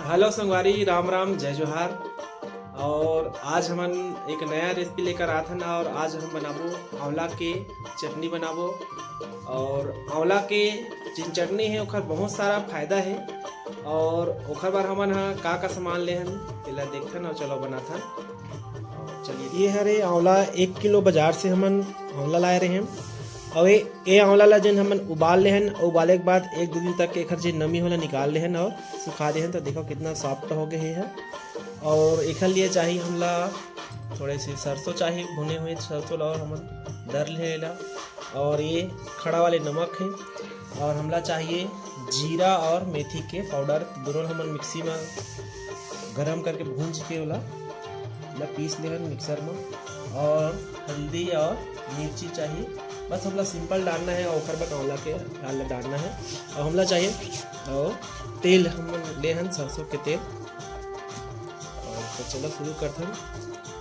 Hello संगवारी, राम राम, जय जोहार। और आज हमन एक नया रेसिपी लेकर आत हन और आज हम बनाबो आंवला के चटनी बनाबो। और आंवला के जिन चटनी है ओखर बहुत सारा फायदा है और ओखर बार हमन का सामान ले हन एला देखथन और चलो बनाथन। और चलिए, ये हरे आंवला 1 किलो बाजार से हमन आंवला लाए रहे हैं और ये आंवला ला जन हमन उबाल ले हन। उबाले के बाद 1-2 दिन तक एखर जो नमी होला निकाल ले हन और सुखा दे हन। तो देखो कितना सॉफ्ट हो गए है। और एखर लिए चाहिए हमला थोड़े से सरसों चाहिए, भुने हुए सरसों ला और हमन दर ले ला। और ये खड़ा वाले नमक है और हमला चाहिए जीरा और मेथी के पाउडर, दोनों हमन मिक्सी में गरम करके भूंज के ओला पीस ले हन मिक्सर में। और हल्दी और मिर्ची चाहिए, बस हमला सिंपल डालना है और ओखर बाद आंवला के डालना है। और हमला चाहिए और तेल हम ले हन सरसों के तेल। और तो चलो शुरू करते हैं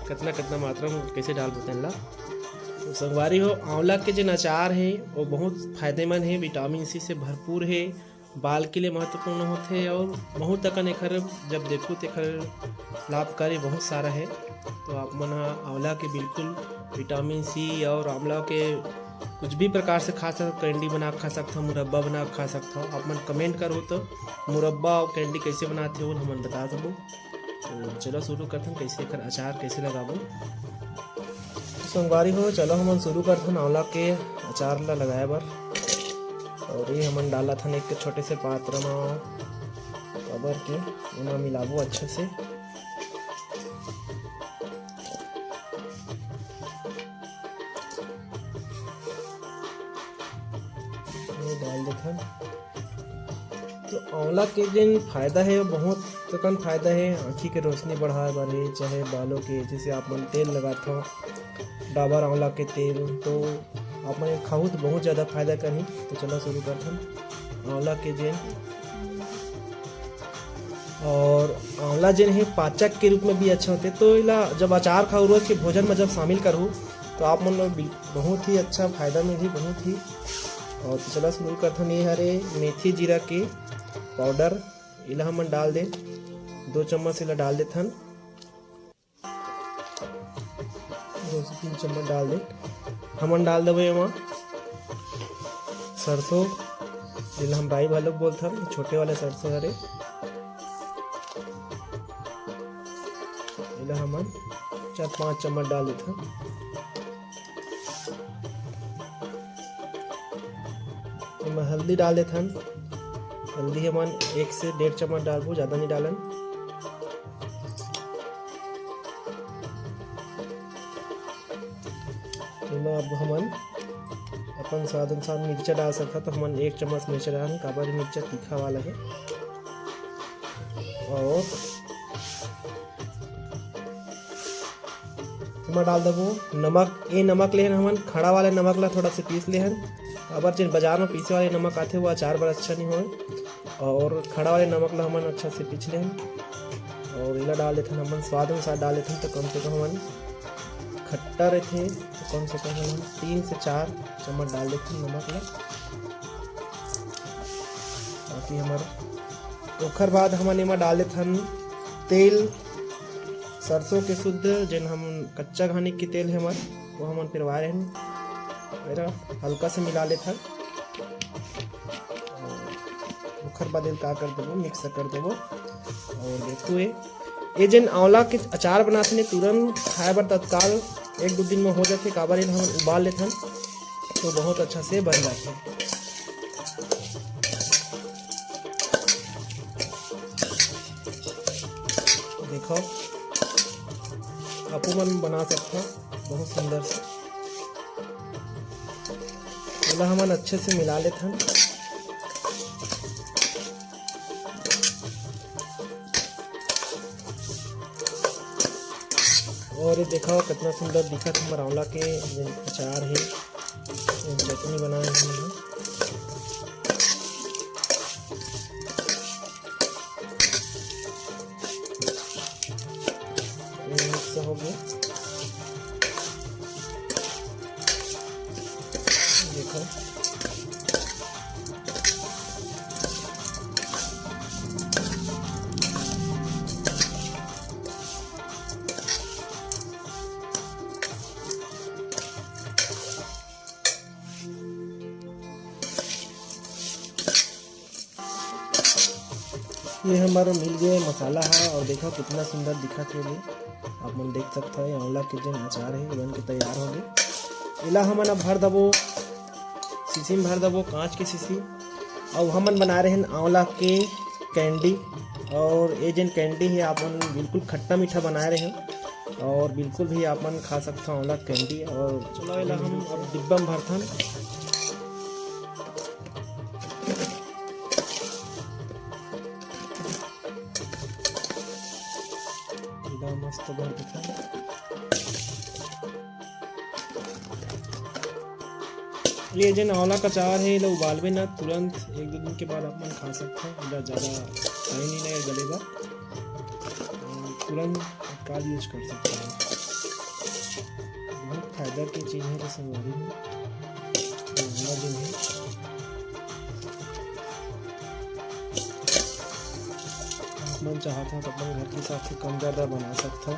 कितना कितना मात्रा में कैसे डाल बोते ला। तो संगवारी हो, आंवला के जो अचार है वो बहुत फायदेमंद है, विटामिन सी से भरपूर है, बाल के लिए महत्वपूर्ण होते हैं और बहुत तक एखर जब देखो तो एखर लाभकारी बहुत सारा है। तो आप मन आंवला के बिल्कुल विटामिन सी और आंवला के कुछ भी प्रकार से खा सकते, कैंडी बना खा सकते हो, मुरब्बा बना खा सकते हो। आप मन कमेंट करो तो मुरब्बा और कैंडी कैसे बनाते हो हम बता दो। तो चलो शुरू करते हैं कैसे एखर अचार कैसे लगाबो। संगवारी हो, चलो हम शुरू करते हैं आंवला के अचार ला लगाए बर। और ये हमन डाला था एक छोटे से पात्र में कबर के उन्हें मिलाबो अच्छे से। डाल देथन। तो आंवला के जिन फायदा है वो बहुत तकन फायदा है, आँखी के रोशनी बढ़ाए बारे, चाहे बालों के, जैसे आप मन तेल लगाते हो डाबर आंवला के तेल, तो आप मन खाऊ तो बहुत ज़्यादा फायदा करी। तो चलो शुरू करते हैं आंवला के जिन। और आंवला जिन है पाचक के रूप में भी अच्छा होते, तो इला जब अचार खाओ रोज के भोजन में जब शामिल करूँ तो आप मन बहुत ही अच्छा फायदा में भी बहुत ही। और तो चलो शुरू करते हैं। ये हरे मेथी जीरा के पाउडर इला हमन डाल दे, 2 चम्मच इला डाल देते हैं, 2 से 3 चम्मच डाल दे। हमन डाल देवे एमा सरसों, जिला हम राई भालू बोलते हैं, छोटे वाले सरसों हरे इला हमन 4-5 चम्मच डाल देते हैं। हल्दी डाल देते हैं, हल्दी हमन 1 से 1.5 चम्मच डालबो, ज़्यादा नहीं डालन। अब हमन अपन स्वाद अनुसार मिर्चा डाल सकता, तो हमन 1 चम्मच मिर्चा डाल, काबर मिर्चा तीखा वाला है। और हमन डाल देबो नमक। ये नमक लेहन हमन खड़ा वाले नमक ला थोड़ा से पीस लेहन, अबर जिन बाजार में पीसे वाले नमक आते वो अचार बर अच्छा नहीं हो। और खड़ा वाले नमक ला हमन अच्छा से पीस लेहन और इला डाल देते हमन स्वाद अनुसार डाल देते। तो कम से कम हमन खट्टा रहते तो कम से कम हम 3 से 4 चम्मच डाल देते नमक ला, ताकि हमारा। ओखर बाद हमन एमा डाल देते तेल, सरसों के शुद्ध जिन हम कच्चा घानी के तेल है हमार वो हमन पिरवाए रहे, मेरा हल्का से मिला लेता। ओखर बाद का कर देबो, मिक्स कर देबो। और देखो ये जिन आंवला के अचार बनाते हैं तुरंत खाए बर तत्काल 1-2 दिन में हो जाते, काबर हम उबाल लेते हैं तो बहुत अच्छा से बन जाते हैं। देखो आपू मन बना सकते हो बहुत सुंदर से। इला हमन अच्छे से मिला लेते हैं। और ये देखो कितना सुंदर दिखत हमारा आंवला के अचार है, चटनी बनाए हैं। मिक्स हो गया, देखो ये हमारा मिल गया मसाला है और देखो कितना सुंदर दिखा थे। ये आप मन देख सकते हैं आंवला के जो अचार है बन के तैयार हो गए। इला हमन अब भर दबो शीशी में, भर दबो कांच के शीशी। और हमन बना रहे हैं आंवला के कैंडी। और ये जन कैंडी है आपन बिल्कुल खट्टा मीठा बना रहे हैं और बिल्कुल भी आपन खा सकते हैं आंवला कैंडी। और चलो इला हम अब डिब्बा में भरथन। मस्त भर देता ये जन आंवला का अचार है ये उबालबे ना, तुरंत 1-2 दिन के बाद आप मन खा सकते हैं। इधर ज़्यादा टाइम नहीं लगे गलेगा, तुरंत तत्काल यूज कर सकते हैं। बहुत फायदा की चीज़ है संगवारी में आंवला जो है। मन चाहता तो अपन घर के हिसाब से कम ज़्यादा बना सकता है।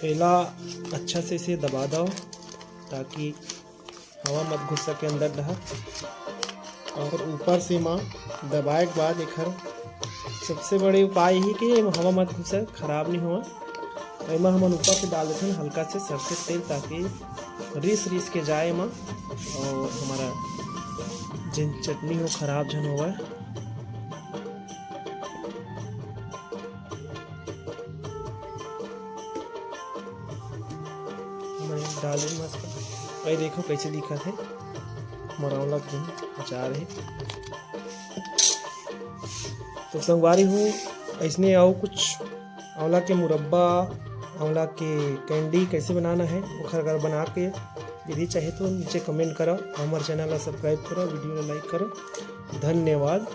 पहला अच्छा से इसे दबा दो ताकि हवा मत घुस सके अंदर रहा। और ऊपर से माँ दबाए के बाद एक सबसे बड़े उपाय ही कि हवा मत घुसे, खराब नहीं हुआ। एमा हमन ऊपर से डाल देते हैं हल्का से सरसों तेल ताकि रिस के जाए माँ और हमारा जिन चटनी हो खराब जन हुआ है। डाल दें मस्त। ये देखो कैसे दिखा थे आंवला के अचार है। तो संगवारी हूँ ऐसने आओ कुछ आंवला के मुरब्बा, आंवला के कैंडी कैसे बनाना है वो अगर बना के यदि चाहे तो नीचे कमेंट करो। हमारे चैनल को सब्सक्राइब करो, वीडियो को लाइक करो। धन्यवाद।